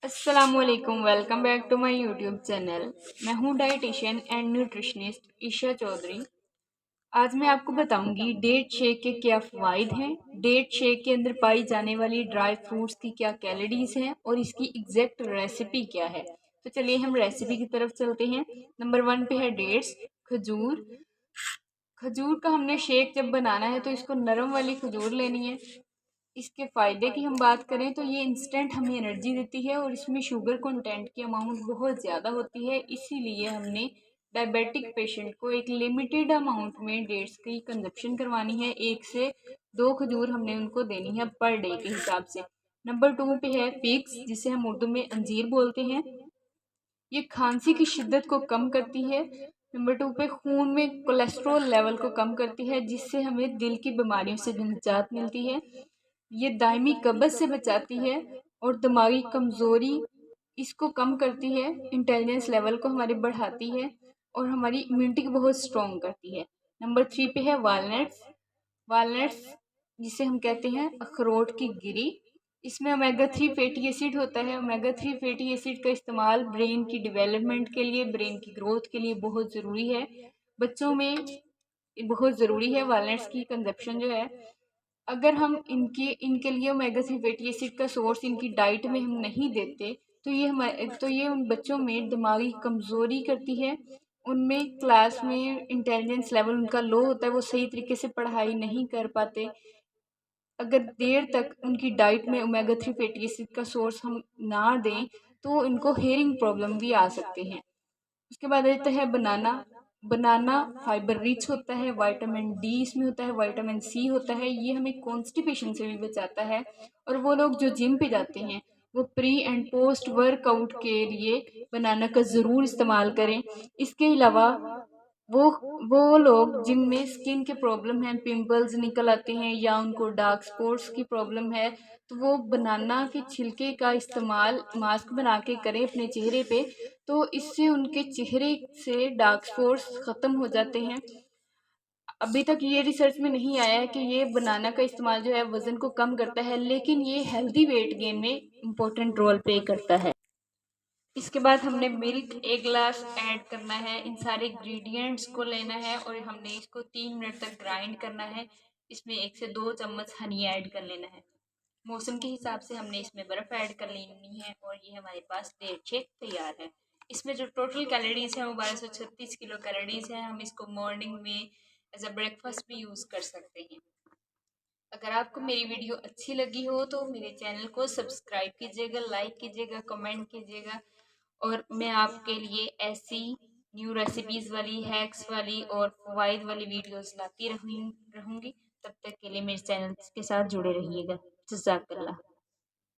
अस्सलामुअलैकुम, welcome back to my YouTube channel. मैं हूं dietitian and nutritionist Isha Chaudhary. आज मैं आपको बताऊंगी डेट शेक के क्या फ़वाइद हैं, डेट शेक के अंदर पाई जाने वाली ड्राई फ्रूट्स की क्या कैलोरीज हैं और इसकी एग्जैक्ट रेसिपी क्या है। तो चलिए हम रेसिपी की तरफ चलते हैं। नंबर 1 पे है डेट्स, खजूर। खजूर का हमने शेक जब बनाना है तो इसको नरम वाली खजूर लेनी है। इसके फ़ायदे की हम बात करें तो ये इंस्टेंट हमें एनर्जी देती है और इसमें शुगर कंटेंट की अमाउंट बहुत ज़्यादा होती है, इसीलिए हमने डायबिटिक पेशेंट को एक लिमिटेड अमाउंट में डेट्स की कंजप्शन करवानी है। 1 से 2 खजूर हमने उनको देनी है पर डे के हिसाब से। नंबर 2 पे है फिग्स, जिसे हम उर्दू में अंजीर बोलते हैं। ये खांसी की शिद्दत को कम करती है। नंबर 2 पे खून में कोलेस्ट्रॉल लेवल को कम करती है, जिससे हमें दिल की बीमारियों से निजात मिलती है। ये दायमी कब्ज़ से बचाती है और दिमागी कमज़ोरी इसको कम करती है। इंटेलिजेंस लेवल को हमारे बढ़ाती है और हमारी इम्यूनिटी को बहुत स्ट्रॉन्ग करती है। नंबर 3 पे है वालनट्स। वालनट्स जिसे हम कहते हैं अखरोट की गिरी। इसमें ओमेगा 3 फैटी एसिड होता है। ओमेगा 3 फैटी एसिड का इस्तेमाल ब्रेन की डेवलपमेंट के लिए, ब्रेन की ग्रोथ के लिए बहुत ज़रूरी है। बच्चों में बहुत ज़रूरी है वालनट्स की कंजप्शन जो है। अगर हम इनके इनके लिए ओमेगा 3 फैटी एसिड का सोर्स इनकी डाइट में हम नहीं देते तो ये उन बच्चों में दिमागी कमज़ोरी करती है। उनमें क्लास में इंटेलिजेंस लेवल उनका लो होता है, वो सही तरीके से पढ़ाई नहीं कर पाते। अगर देर तक उनकी डाइट में ओमेगा 3 फैटी एसिड का सोर्स हम ना दें तो इनको हेयरिंग प्रॉब्लम भी आ सकते हैं। उसके बाद आता है बनाना। बनाना फाइबर रिच होता है, विटामिन डी इसमें होता है, विटामिन सी होता है। ये हमें कॉन्स्टिपेशन से भी बचाता है। और वो लोग जो जिम पे जाते हैं वो प्री एंड पोस्ट वर्कआउट के लिए बनाना का ज़रूर इस्तेमाल करें। इसके अलावा वो वो लोग जिनमें स्किन के प्रॉब्लम है, पिंपल्स निकल आते हैं या उनको डार्क स्पॉट्स की प्रॉब्लम है, तो वो बनाना के छिलके का इस्तेमाल मास्क बना के करें अपने चेहरे पे। तो इससे उनके चेहरे से डार्क स्पॉट्स ख़त्म हो जाते हैं। अभी तक ये रिसर्च में नहीं आया है कि ये बनाना का इस्तेमाल जो है वज़न को कम करता है, लेकिन ये हेल्दी वेट गेन में इम्पोर्टेंट रोल प्ले करता है। इसके बाद हमने मिल्क 1 ग्लास ऐड करना है। इन सारे इंग्रेडिएंट्स को लेना है और हमने इसको 3 मिनट तक ग्राइंड करना है। इसमें 1 से 2 चम्मच हनी ऐड कर लेना है। मौसम के हिसाब से हमने इसमें बर्फ़ ऐड कर लेनी है और ये हमारे पास डेट शेक तैयार है। इसमें जो टोटल कैलोरीज है वो 1236 किलो कैलोरीज है। हम इसको मॉर्निंग में एज अ ब्रेकफास्ट भी यूज़ कर सकते हैं। अगर आपको मेरी वीडियो अच्छी लगी हो तो मेरे चैनल को सब्सक्राइब कीजिएगा, लाइक कीजिएगा, कमेंट कीजिएगा और मैं आपके लिए ऐसी न्यू रेसिपीज़ वाली, हैक्स वाली और फ़वाइद वाली वीडियोस लाती रहूँगी। तब तक के लिए मेरे चैनल के साथ जुड़े रहिएगा। जज़ाकल्लाह।